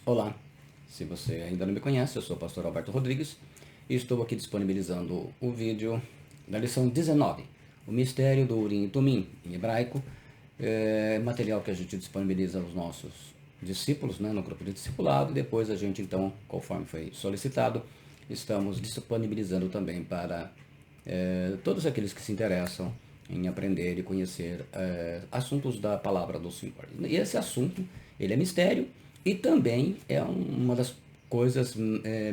Olá, se você ainda não me conhece, eu sou o pastor Alberto Rodrigues e estou aqui disponibilizando o vídeo da lição 19, o mistério do Urim e Tumim, em hebraico, material que a gente disponibiliza aos nossos discípulos, né, no grupo de discipulado, e depois a gente então, conforme foi solicitado, estamos disponibilizando também para todos aqueles que se interessam em aprender e conhecer assuntos da palavra do Senhor. E esse assunto, ele é mistério e também é uma das coisas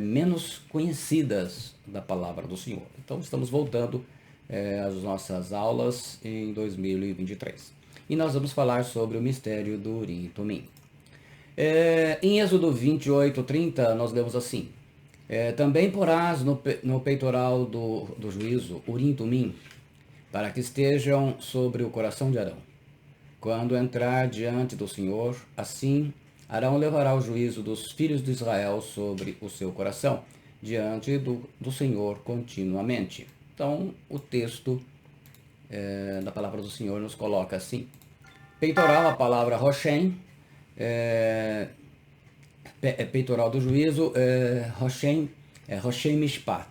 menos conhecidas da palavra do Senhor. Então estamos voltando às nossas aulas em 2023. E nós vamos falar sobre o mistério do Urim e Tumim. Em Êxodo 28:30, nós lemos assim: também porás no peitoral do juízo Urim e Tumim, para que estejam sobre o coração de Arão. Quando entrar diante do Senhor, assim Arão levará o juízo dos filhos de Israel sobre o seu coração, diante do Senhor continuamente. Então, o texto da palavra do Senhor nos coloca assim: peitoral, a palavra Roshem, peitoral do juízo, Roshem Mishpat.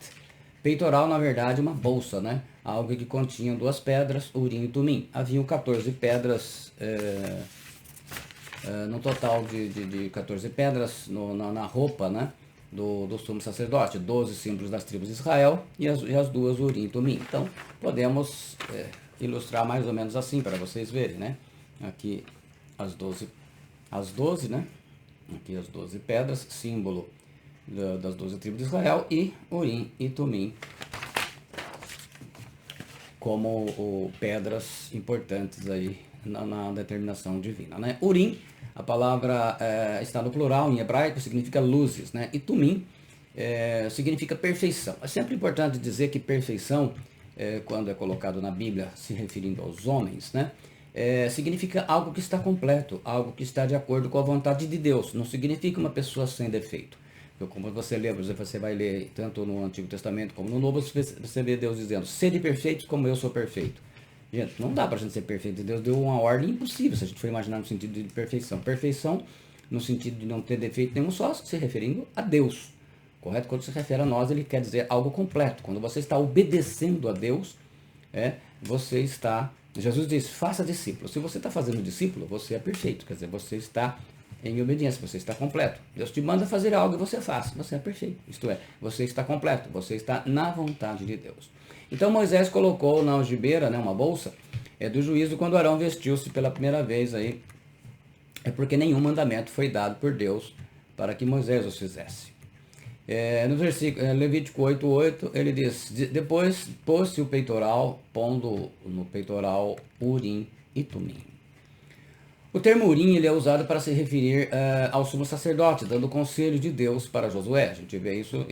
Peitoral, na verdade, uma bolsa, né? Algo que continha duas pedras, Urim e Tumim. Haviam 14 pedras, no total de 14 pedras na roupa, né? Do sumo sacerdote, 12 símbolos das tribos de Israel e as duas Urim e Tumim. Então, podemos ilustrar mais ou menos assim para vocês verem, né? Aqui as 12, né? Aqui as 12 pedras, símbolo das 12 tribos de Israel, e Urim e Tumim como pedras importantes aí na determinação divina, né? Urim, a palavra está no plural em hebraico, significa luzes, né? E Tumim significa perfeição. É sempre importante dizer que perfeição, quando é colocado na Bíblia, se referindo aos homens, né? Significa algo que está completo, algo que está de acordo com a vontade de Deus. Não significa uma pessoa sem defeito. Como você lê, você vai ler tanto no Antigo Testamento como no Novo, você vê Deus dizendo: sede perfeitos como eu sou perfeito. Gente, não dá pra gente ser perfeito. Deus deu uma ordem impossível, se a gente for imaginar no sentido de perfeição. Perfeição, no sentido de não ter defeito nenhum, só se referindo a Deus. Correto? Quando se refere a nós, ele quer dizer algo completo. Quando você está obedecendo a Deus, você está... Jesus diz: faça discípulo. Se você está fazendo discípulo, você é perfeito. Quer dizer, você está em obediência, você está completo. Deus te manda fazer algo e você faz. Você é perfeito. Isto é, você está completo. Você está na vontade de Deus. Então Moisés colocou na algibeira, né, uma bolsa, do juízo quando Arão vestiu-se pela primeira vez aí. É porque nenhum mandamento foi dado por Deus para que Moisés os fizesse. No versículo Levítico 8:8, ele diz: depois pôs-se o peitoral, pondo no peitoral Urim e Tumim. O termo Urim, ele é usado para se referir ao sumo sacerdote, dando conselho de Deus para Josué. A gente vê isso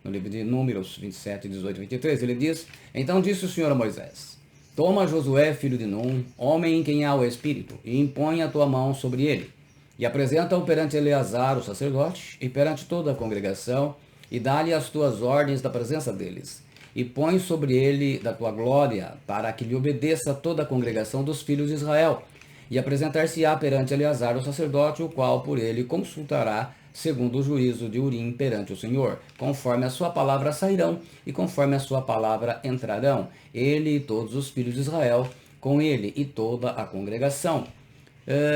no livro de Números 27, 18 e 23. Ele diz: então disse o Senhor a Moisés: toma Josué, filho de Num, homem em quem há o Espírito, e impõe a tua mão sobre ele, e apresenta-o perante Eleazar, o sacerdote, e perante toda a congregação, e dá-lhe as tuas ordens da presença deles, e põe sobre ele da tua glória, para que lhe obedeça toda a congregação dos filhos de Israel. E apresentar-se-á perante Eleazar, o sacerdote, o qual por ele consultará, segundo o juízo de Urim perante o Senhor. Conforme a sua palavra sairão, e conforme a sua palavra entrarão, ele e todos os filhos de Israel, com ele e toda a congregação.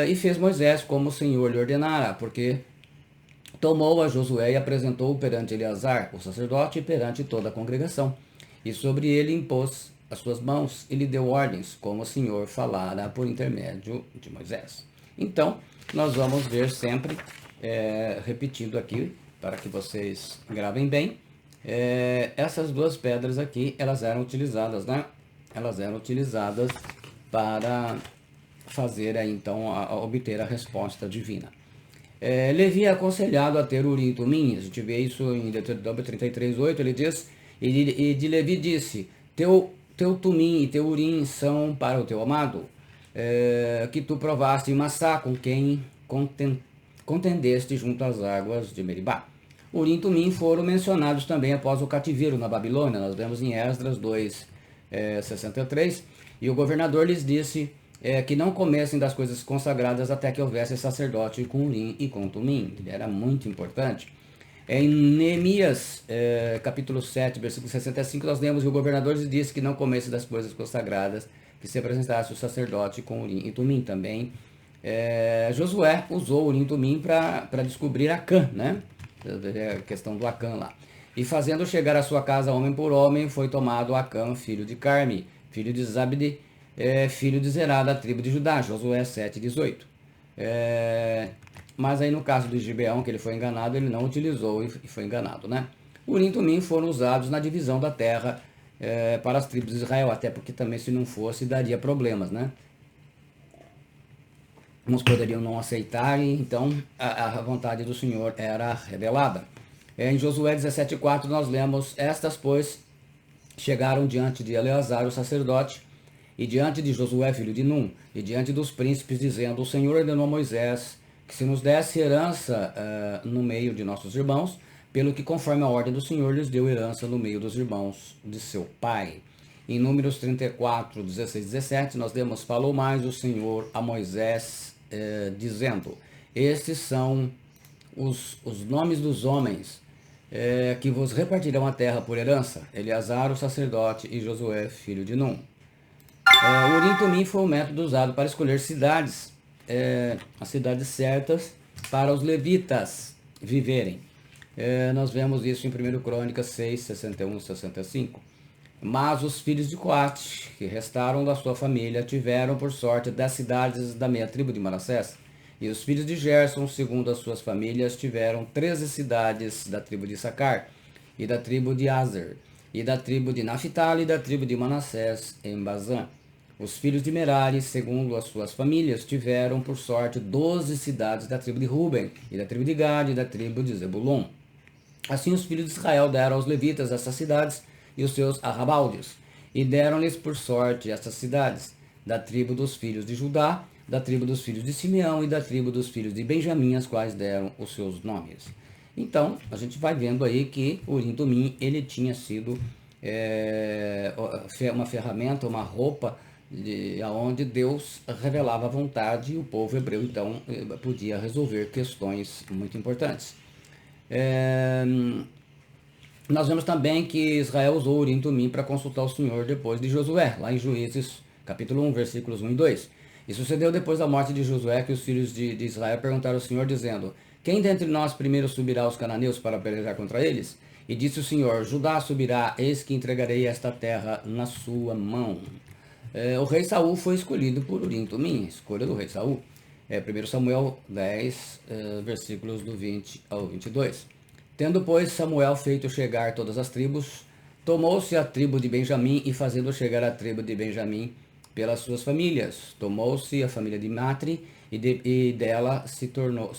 E fez Moisés como o Senhor lhe ordenara, porque tomou a Josué e apresentou-o perante Eleazar, o sacerdote, e perante toda a congregação. E sobre ele impôs as suas mãos e lhe deu ordens, como o Senhor falara por intermédio de Moisés. Então, nós vamos ver sempre, repetindo aqui, para que vocês gravem bem, essas duas pedras aqui, elas eram utilizadas, né? Elas eram utilizadas para fazer, então, obter a resposta divina. Levi é aconselhado a ter Urim e Tumim. A gente vê isso em Deuteronômio 33:8, ele diz: e de Levi disse: teu Tumim e teu Urim são para o teu amado, que tu provaste em Massá, com quem contendeste junto às águas de Meribá. Urim e Tumim foram mencionados também após o cativeiro na Babilônia. Nós vemos em Esdras 2:63, e o governador lhes disse: que não comessem das coisas consagradas até que houvesse sacerdote com Urim e com Tumim. Ele era muito importante. Em Neemias, capítulo 7, versículo 65, nós lemos: e o governador disse que não comesse das coisas consagradas, que se apresentasse o sacerdote com Urim e Tumim também. Josué usou Urim e Tumim para descobrir Acã, né? A questão do Acã lá. E fazendo chegar à sua casa homem por homem, foi tomado Acã, filho de Carme, filho de Zabde, filho de Zerá, da tribo de Judá. Josué 7,18. Mas aí no caso do Gibeão, que ele foi enganado, ele não utilizou e foi enganado, né? Urim e Tumim foram usados na divisão da terra para as tribos de Israel, até porque também se não fosse daria problemas, né? Uns poderiam não aceitar, e então a vontade do Senhor era revelada. Em Josué 17,4 nós lemos: estas, pois, chegaram diante de Eleazar, o sacerdote, e diante de Josué, filho de Num, e diante dos príncipes, dizendo: o Senhor ordenou a Moisés que se nos desse herança no meio de nossos irmãos, pelo que, conforme a ordem do Senhor, lhes deu herança no meio dos irmãos de seu pai. Em Números 34, 16, 17, nós lemos: falou mais o Senhor a Moisés, dizendo: estes são os nomes dos homens que vos repartirão a terra por herança: Eleazar, o sacerdote, e Josué, filho de Num. O Urim e Tumim foi o método usado para escolher cidades, as cidades certas para os levitas viverem. Nós vemos isso em 1 Crônicas 6, 61 e 65. Mas os filhos de Coate, que restaram da sua família, tiveram por sorte 10 cidades da meia tribo de Manassés. E os filhos de Gerson, segundo as suas famílias, tiveram 13 cidades da tribo de Issacar, e da tribo de Aser, e da tribo de Naphtali, e da tribo de Manassés, em Bazã. Os filhos de Merari, segundo as suas famílias, tiveram por sorte 12 cidades da tribo de Ruben, e da tribo de Gad, e da tribo de Zebulon. Assim os filhos de Israel deram aos levitas essas cidades e os seus arrabaldes, e deram-lhes por sorte essas cidades, da tribo dos filhos de Judá, da tribo dos filhos de Simeão e da tribo dos filhos de Benjamim, as quais deram os seus nomes. Então, a gente vai vendo aí que o Urim e Tumim, ele tinha sido uma ferramenta, uma roupa, onde Deus revelava a vontade, e o povo hebreu, então, podia resolver questões muito importantes. Nós vemos também que Israel usou o Urim e Tumim para consultar o Senhor depois de Josué, lá em Juízes, capítulo 1, versículos 1 e 2. E sucedeu depois da morte de Josué que os filhos de Israel perguntaram ao Senhor, dizendo: quem dentre nós primeiro subirá aos cananeus para pelejar contra eles? E disse o Senhor: Judá subirá, eis que entregarei esta terra na sua mão. O rei Saul foi escolhido por Urim e Tumim, escolha do rei Saul. 1 Samuel 10, versículos do 20 ao 22. Tendo, pois, Samuel feito chegar todas as tribos, tomou-se a tribo de Benjamim, e fazendo chegar a tribo de Benjamim pelas suas famílias, tomou-se a família de Matri, e dela se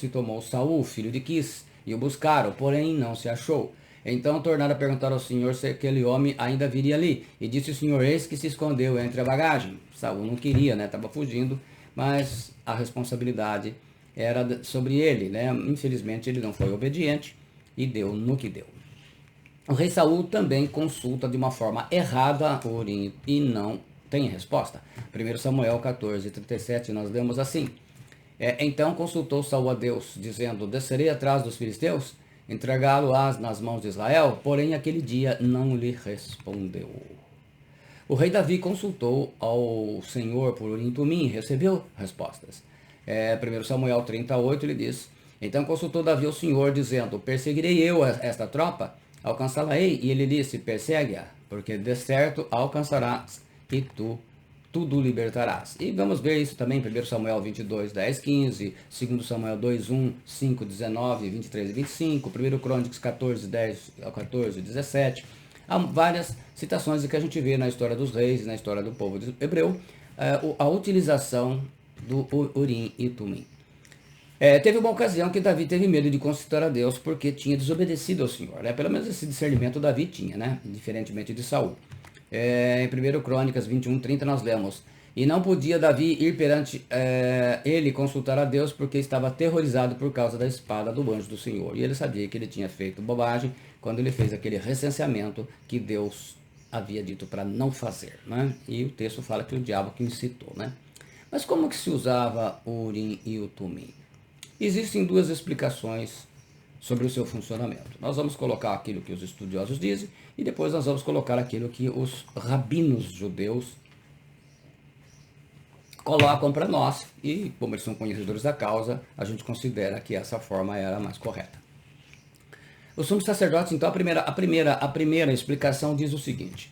tomou Saul, filho de Quis, e o buscaram, porém não se achou. Então tornaram a perguntar ao Senhor se aquele homem ainda viria ali, e disse o Senhor: eis que se escondeu entre a bagagem. Saul não queria, né? Estava fugindo, mas a responsabilidade era sobre ele, né? Infelizmente ele não foi obediente e deu no que deu. O rei Saul também consulta de uma forma errada o Urim e não tem resposta. 1 Samuel 14, 37, nós lemos assim: então consultou Saul a Deus, dizendo: descerei atrás dos filisteus, entregá-lo-ás nas mãos de Israel? Porém aquele dia não lhe respondeu. O rei Davi consultou ao Senhor por Urim e Tumim e recebeu respostas. 1 Samuel 38, ele diz: então consultou Davi ao Senhor, dizendo: perseguirei eu esta tropa? Alcançá-la-ei? E ele disse: persegue-a, porque de certo alcançarás, e tu tudo libertarás. E vamos ver isso também em 1 Samuel 22, 10, 15, 2 Samuel 2, 1, 5, 19, 23 e 25, 1 Crônicas 14, 10 ao 14, 17. Há várias citações que a gente vê na história dos reis e na história do povo hebreu, a utilização do Urim e Tumim. Teve uma ocasião que Davi teve medo de consultar a Deus porque tinha desobedecido ao Senhor, né? Pelo menos esse discernimento Davi tinha, né? Diferentemente de Saul. Em 1 Crônicas 21, 30 nós lemos: e não podia Davi ir perante ele consultar a Deus, porque estava aterrorizado por causa da espada do anjo do Senhor. E ele sabia que ele tinha feito bobagem quando ele fez aquele recenseamento que Deus havia dito para não fazer, né? E o texto fala que o diabo que incitou, né? Mas como que se usava o Urim e o Tumim? Existem duas explicações sobre o seu funcionamento. Nós vamos colocar aquilo que os estudiosos dizem e depois nós vamos colocar aquilo que os rabinos judeus colocam para nós e, como eles são conhecedores da causa, a gente considera que essa forma era a mais correta. Os sumos sacerdotes, então, a primeira explicação diz o seguinte,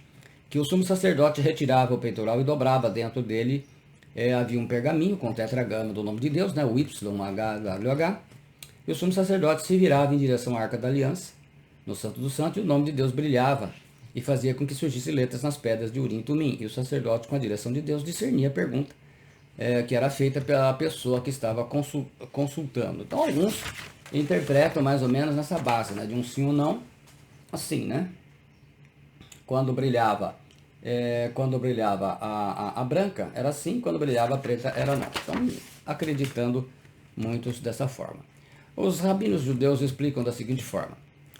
que o sumo sacerdote retirava o peitoral e dobrava dentro dele, havia um pergaminho com tetragrama do nome de Deus, né, o YHWH, e o sumo sacerdote se virava em direção à Arca da Aliança, no Santo do Santo, e o nome de Deus brilhava e fazia com que surgissem letras nas pedras de Urim e Tumim, e o sacerdote, com a direção de Deus, discernia a pergunta que era feita pela pessoa que estava consultando. Então, alguns interpretam mais ou menos nessa base, né, de um sim ou não, assim, né? Quando brilhava a branca, era sim, quando brilhava a preta, era não. Então, acreditando muitos dessa forma. Os rabinos judeus explicam da seguinte forma.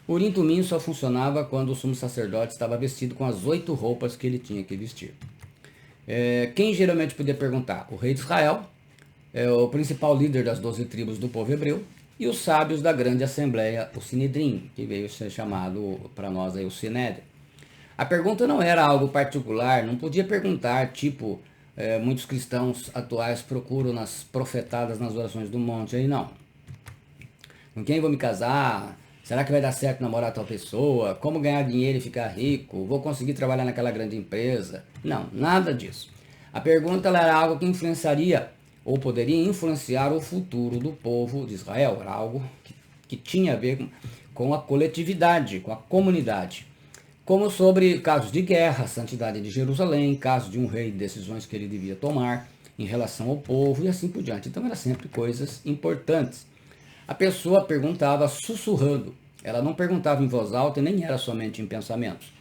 O Urim e Tumim só funcionava quando o sumo sacerdote estava vestido com as 8 roupas que ele tinha que vestir. Quem geralmente podia perguntar? O rei de Israel, o principal líder das 12 tribos do povo hebreu, e os sábios da grande assembleia, o Sinedrim, que veio ser chamado para nós aí o Sinédrio. A pergunta não era algo particular, não podia perguntar, tipo, muitos cristãos atuais procuram nas profetadas, nas orações do monte, aí não. Com quem vou me casar? Será que vai dar certo namorar tal pessoa? Como ganhar dinheiro e ficar rico? Vou conseguir trabalhar naquela grande empresa? Não, nada disso. A pergunta era algo que influenciaria ou poderia influenciar o futuro do povo de Israel. Era algo que tinha a ver com a coletividade, com a comunidade. Como sobre casos de guerra, santidade de Jerusalém, casos de um rei, decisões que ele devia tomar em relação ao povo e assim por diante. Então eram sempre coisas importantes. A pessoa perguntava sussurrando, ela não perguntava em voz alta e nem era somente em pensamentos.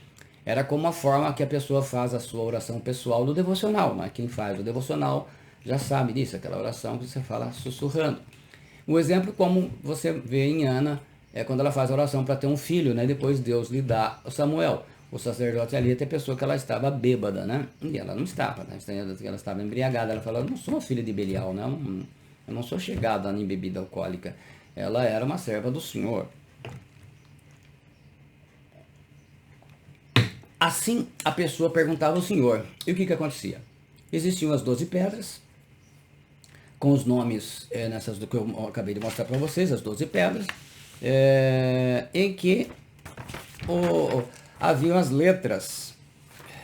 Era como a forma que a pessoa faz a sua oração pessoal do devocional, mas quem faz o devocional já sabe disso, aquela oração que você fala sussurrando. Um exemplo como você vê em Ana, é quando ela faz a oração para ter um filho, né? Depois Deus lhe dá Samuel. O sacerdote ali até pensou que ela estava bêbada, né? E ela não estava, né? Ela estava embriagada. Ela falou, eu não sou filha de Belial, né? Eu não sou chegada em bebida alcoólica. Ela era uma serva do Senhor. Assim, a pessoa perguntava ao Senhor. E o que acontecia? Existiam as 12 pedras, com os nomes nessas do que eu acabei de mostrar para vocês, as 12 pedras, em que haviam as letras.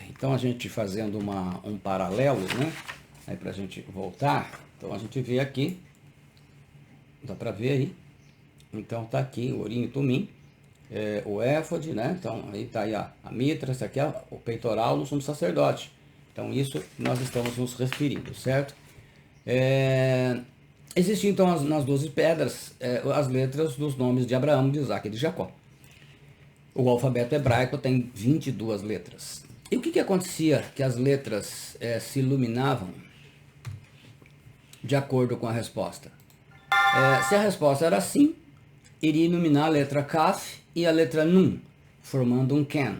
Então, a gente fazendo um paralelo, né? Aí, para a gente voltar, então a gente vê aqui, dá para ver aí. Então tá aqui o Urim e Tumim, o éfode, né? Então aí tá aí a mitra, esse aqui é o peitoral do sumo sacerdote. Então isso nós estamos nos referindo, certo? Existiam então nas 12 pedras as letras dos nomes de Abraão, de Isaac e de Jacó. O alfabeto hebraico tem 22 letras. E o que acontecia que as letras se iluminavam de acordo com a resposta? Se a resposta era sim, iria iluminar a letra Kaf e a letra Nun, formando um Ken.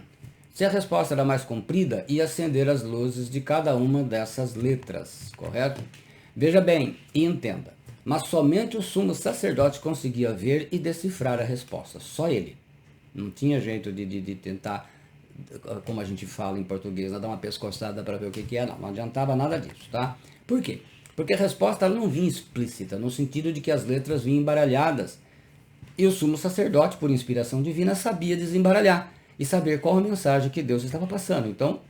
Se a resposta era mais comprida, ia acender as luzes de cada uma dessas letras, correto? Veja bem e entenda, mas somente o sumo sacerdote conseguia ver e decifrar a resposta, só ele. Não tinha jeito de tentar, como a gente fala em português, dar uma pescoçada para ver o que é, não adiantava nada disso, tá? Por quê? Porque a resposta ela não vinha explícita, no sentido de que as letras vinham embaralhadas. E o sumo sacerdote, por inspiração divina, sabia desembaralhar e saber qual a mensagem que Deus estava passando. Então,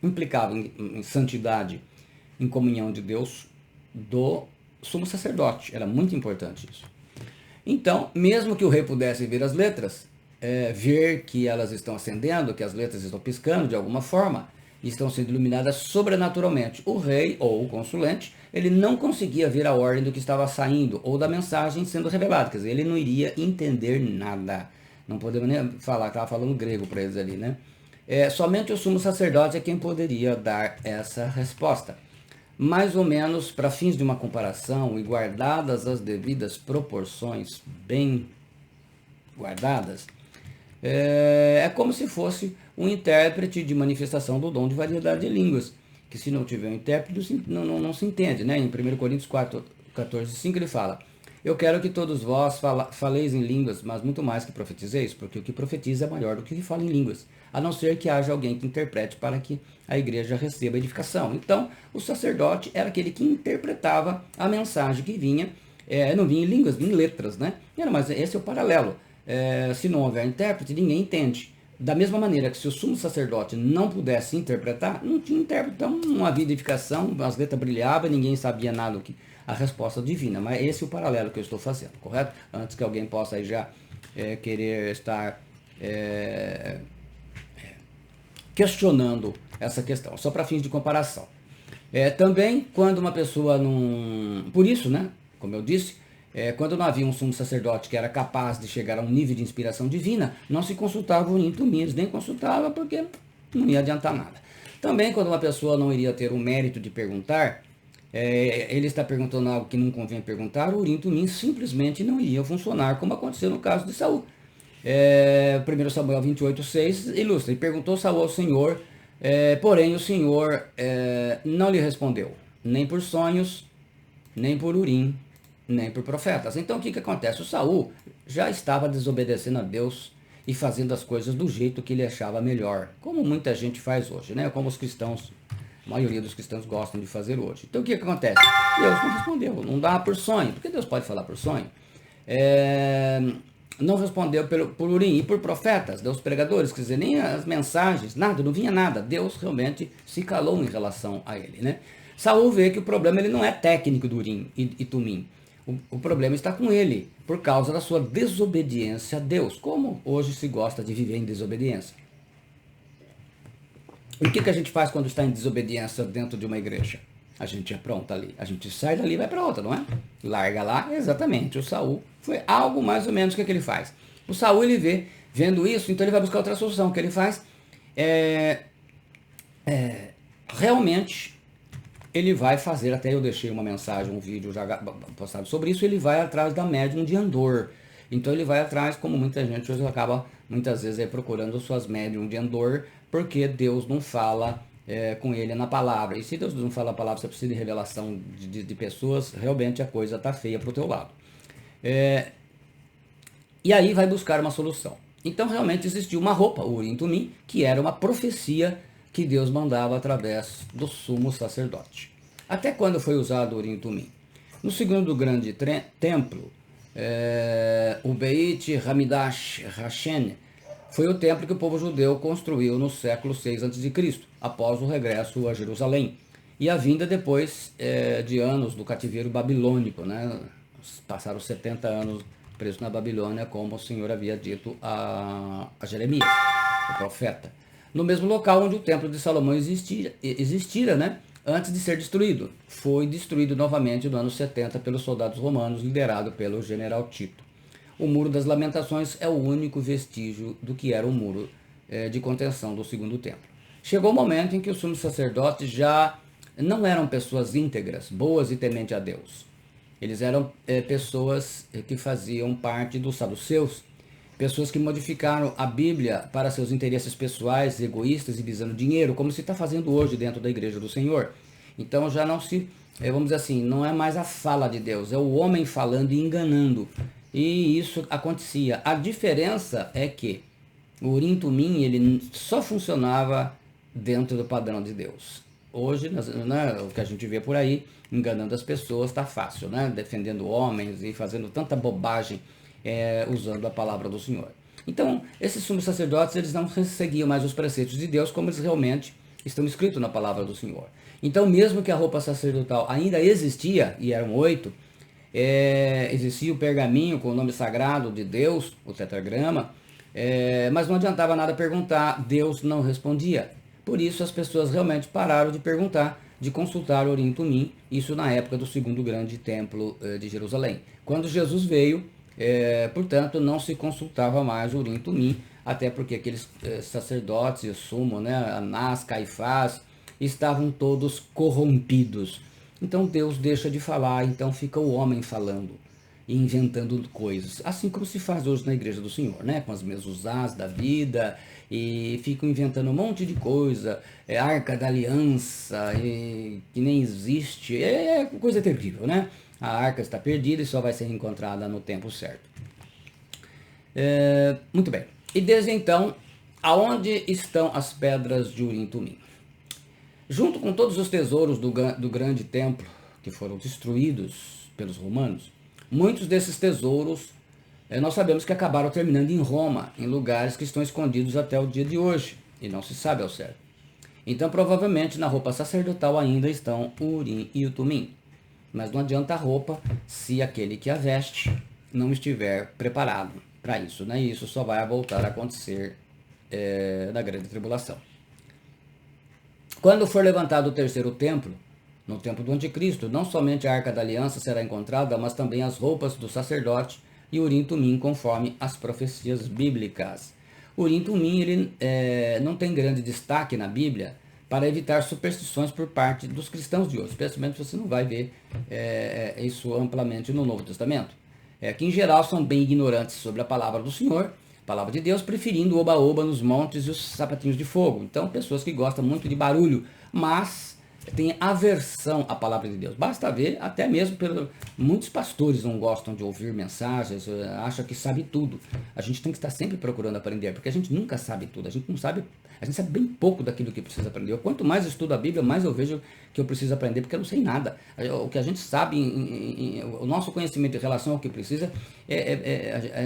implicava em santidade, em comunhão de Deus do sumo sacerdote. Era muito importante isso. Então, mesmo que o rei pudesse ver as letras, ver que elas estão acendendo, que as letras estão piscando de alguma forma, e estão sendo iluminadas sobrenaturalmente. O rei ou o consulente, ele não conseguia ver a ordem do que estava saindo ou da mensagem sendo revelada. Quer dizer, ele não iria entender nada. Não podemos nem falar, estava falando grego para eles ali, né? Somente o sumo sacerdote é quem poderia dar essa resposta. Mais ou menos, para fins de uma comparação e guardadas as devidas proporções bem guardadas, é como se fosse um intérprete de manifestação do dom de variedade de línguas, que se não tiver um intérprete, não se entende, né? Em 1 Coríntios 4, 14, 5 ele fala: eu quero que todos vós faleis em línguas, mas muito mais que profetizeis, porque o que profetiza é maior do que o que fala em línguas, a não ser que haja alguém que interprete para que a igreja receba edificação. Então, o sacerdote era aquele que interpretava a mensagem que vinha, não vinha em línguas, vinha em letras, né? Mas esse é o paralelo. Se não houver intérprete, ninguém entende. Da mesma maneira que se o sumo sacerdote não pudesse interpretar, não tinha intérprete, então não havia edificação, as letras brilhavam, ninguém sabia nada do que a resposta divina. Mas esse é o paralelo que eu estou fazendo, correto? Antes que alguém possa aí já querer estar questionando essa questão, só para fins de comparação. Também, quando uma pessoa não... Por isso, né, como eu disse, quando não havia um sumo sacerdote que era capaz de chegar a um nível de inspiração divina, não se consultava o Urim e Tumim, eles nem consultava porque não ia adiantar nada. Também, quando uma pessoa não iria ter o mérito de perguntar, ele está perguntando algo que não convém perguntar, o Urim e Tumim simplesmente não iria funcionar, como aconteceu no caso de Saul. 1 Samuel 28:6 ilustra: e perguntou Saul ao Senhor, porém o Senhor não lhe respondeu, nem por sonhos, nem por Urim, nem por profetas. Então o que acontece? O Saul já estava desobedecendo a Deus e fazendo as coisas do jeito que ele achava melhor, como muita gente faz hoje, né? Como os cristãos, a maioria dos cristãos gostam de fazer hoje. Então o que acontece? Deus não respondeu, não dá por sonho, porque Deus pode falar por sonho. Não respondeu por Urim e por profetas, dos pregadores, quer dizer, nem as mensagens, nada, não vinha nada. Deus realmente se calou em relação a ele, né? Saul vê que o problema ele não é técnico do Urim e Tumim. O problema está com ele, por causa da sua desobediência a Deus. Como hoje se gosta de viver em desobediência? E o que a gente faz quando está em desobediência dentro de uma igreja? A gente apronta ali. A gente sai dali e vai para outra, não é? Larga lá, exatamente. O Saul foi algo mais ou menos que ele faz. O Saul, ele vendo isso, então ele vai buscar outra solução. O que ele faz realmente... ele vai fazer, até eu deixei uma mensagem, um vídeo já postado sobre isso, ele vai atrás da médium de Endor. Então ele vai atrás, como muita gente hoje acaba, muitas vezes, procurando suas médium de Endor, porque Deus não fala com ele na palavra. E se Deus não fala a palavra, você precisa de revelação de pessoas, realmente a coisa está feia para o teu lado. E aí vai buscar uma solução. Então realmente existiu uma roupa, o Urim e Tumim, que era uma profecia que Deus mandava através do sumo sacerdote. Até quando foi usado o Urim e Tumim? No segundo grande templo, o Beit Hamidash Hashem, foi o templo que o povo judeu construiu no século 6 a.C., após o regresso a Jerusalém. E a vinda depois de anos do cativeiro babilônico, né? Passaram 70 anos presos na Babilônia, como o Senhor havia dito a Jeremias, o profeta. No mesmo local onde o templo de Salomão existira, né, antes de ser destruído. Foi destruído novamente no ano 70 pelos soldados romanos, liderado pelo general Tito. O Muro das Lamentações é o único vestígio do que era o muro de contenção do segundo templo. Chegou o momento em que os sumos sacerdotes já não eram pessoas íntegras, boas e tementes a Deus. Eles eram pessoas que faziam parte dos saduceus, pessoas que modificaram a Bíblia para seus interesses pessoais, egoístas e visando dinheiro, como se está fazendo hoje dentro da Igreja do Senhor. Então já não se, vamos dizer assim, não é mais a fala de Deus, é o homem falando e enganando. E isso acontecia. A diferença é que o Urim e Tumim, ele só funcionava dentro do padrão de Deus. Hoje, né, o que a gente vê por aí, enganando as pessoas, está fácil, né? Defendendo homens e fazendo tanta bobagem, usando a palavra do Senhor. Então, esses sumos sacerdotes, eles não seguiam mais os preceitos de Deus como eles realmente estão escritos na palavra do Senhor. Então, mesmo que a roupa sacerdotal ainda existia, e eram 8, existia o pergaminho com o nome sagrado de Deus, o tetragrama, mas não adiantava nada perguntar, Deus não respondia. Por isso as pessoas realmente pararam de perguntar, de consultar o Urim e Tumim, isso na época do segundo grande templo de Jerusalém. Quando Jesus veio, portanto, não se consultava mais o Urim e Tumim, até porque aqueles sacerdotes, o sumo, né, Anás, Caifás, estavam todos corrompidos. Então Deus deixa de falar, então fica o homem falando. e inventando coisas, assim como se faz hoje na igreja do Senhor, né? Com as mesuzás da vida, e ficam inventando um monte de coisa, arca da aliança, que nem existe, é coisa terrível, né? A arca está perdida e só vai ser encontrada no tempo certo. Muito bem. E desde então, aonde estão as pedras de Urim e Tumim? Junto com todos os tesouros do grande templo que foram destruídos pelos romanos, muitos desses tesouros nós sabemos que acabaram terminando em Roma, em lugares que estão escondidos até o dia de hoje, e não se sabe ao certo. Então, provavelmente, na roupa sacerdotal ainda estão o Urim e o Tumim. Mas não adianta a roupa se aquele que a veste não estiver preparado para isso, né? E isso só vai voltar a acontecer na grande tribulação. Quando for levantado o terceiro templo, no tempo do anticristo, não somente a Arca da Aliança será encontrada, mas também as roupas do sacerdote e Urim e Tumim, conforme as profecias bíblicas. Urim e Tumim ele, não tem grande destaque na Bíblia para evitar superstições por parte dos cristãos de hoje. Especialmente você não vai ver isso amplamente no Novo Testamento. Que em geral são bem ignorantes sobre a palavra do Senhor, palavra de Deus, preferindo o oba-oba nos montes e os sapatinhos de fogo. Então, pessoas que gostam muito de barulho, mas tem aversão à palavra de Deus. Basta ver, até mesmo muitos pastores não gostam de ouvir mensagens, acham que sabe tudo. A gente tem que estar sempre procurando aprender, porque a gente nunca sabe tudo, a gente sabe bem pouco daquilo que precisa aprender. Quanto mais eu estudo a Bíblia, mais eu vejo que eu preciso aprender, porque eu não sei nada. O que a gente sabe, o nosso conhecimento em relação ao que precisa,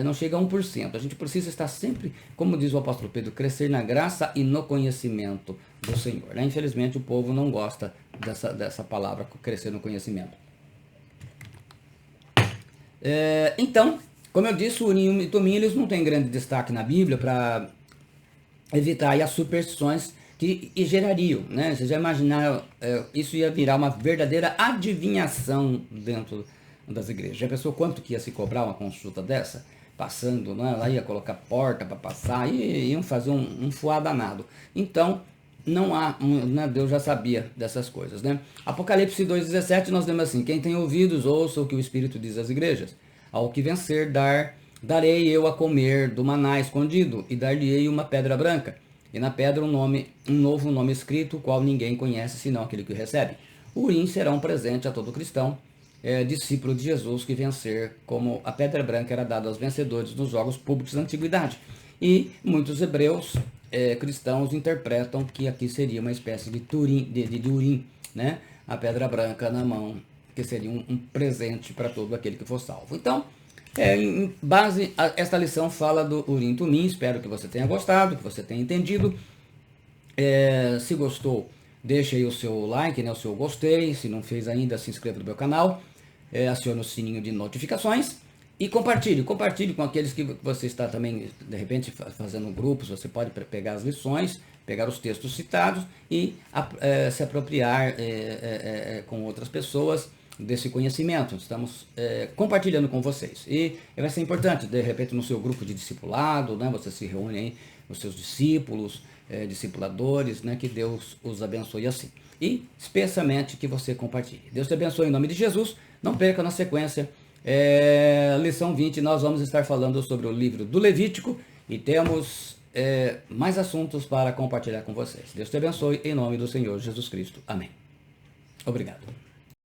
não chega a 1%. A gente precisa estar sempre, como diz o apóstolo Pedro, crescer na graça e no conhecimento do Senhor. Infelizmente, o povo não gosta dessa palavra, crescer no conhecimento. Então, como eu disse, o Urim e Tumim, eles não têm grande destaque na Bíblia para evitar aí as superstições que gerariam, né? Você já imaginaram, isso ia virar uma verdadeira adivinhação dentro das igrejas. Já pensou quanto que ia se cobrar uma consulta dessa? Passando, né? Lá ia colocar porta para passar, e iam fazer um fuá danado. Então, não há, né? Deus já sabia dessas coisas, né? Apocalipse 2,17 nós lemos assim: quem tem ouvidos, ouça o que o Espírito diz às igrejas. Ao que vencer, darei eu a comer do maná escondido, e dar-lhe-ei uma pedra branca, e na pedra um novo nome escrito, o qual ninguém conhece, senão aquele que o recebe. O Urim será um presente a todo cristão, discípulo de Jesus, que vencer, como a pedra branca era dada aos vencedores nos jogos públicos da antiguidade. E muitos hebreus cristãos interpretam que aqui seria uma espécie de Urim, né? A pedra branca na mão, que seria um presente para todo aquele que for salvo. Então, em base a esta lição fala do Urim e Tumim. Espero que você tenha gostado, que você tenha entendido. Se gostou, deixa aí o seu like, né, o seu gostei. Se não fez ainda, se inscreva no meu canal, acione o sininho de notificações e compartilhe com aqueles que você está também, de repente, fazendo grupos. Você pode pegar as lições, pegar os textos citados e se apropriar com outras pessoas desse conhecimento. Estamos compartilhando com vocês. E vai ser importante, de repente, no seu grupo de discipulado, né, você se reúne aí, os seus discípulos, discipuladores, né, que Deus os abençoe assim. E, especialmente, que você compartilhe. Deus te abençoe em nome de Jesus. Não perca na sequência, lição 20, nós vamos estar falando sobre o livro do Levítico e temos mais assuntos para compartilhar com vocês. Deus te abençoe em nome do Senhor Jesus Cristo. Amém. Obrigado.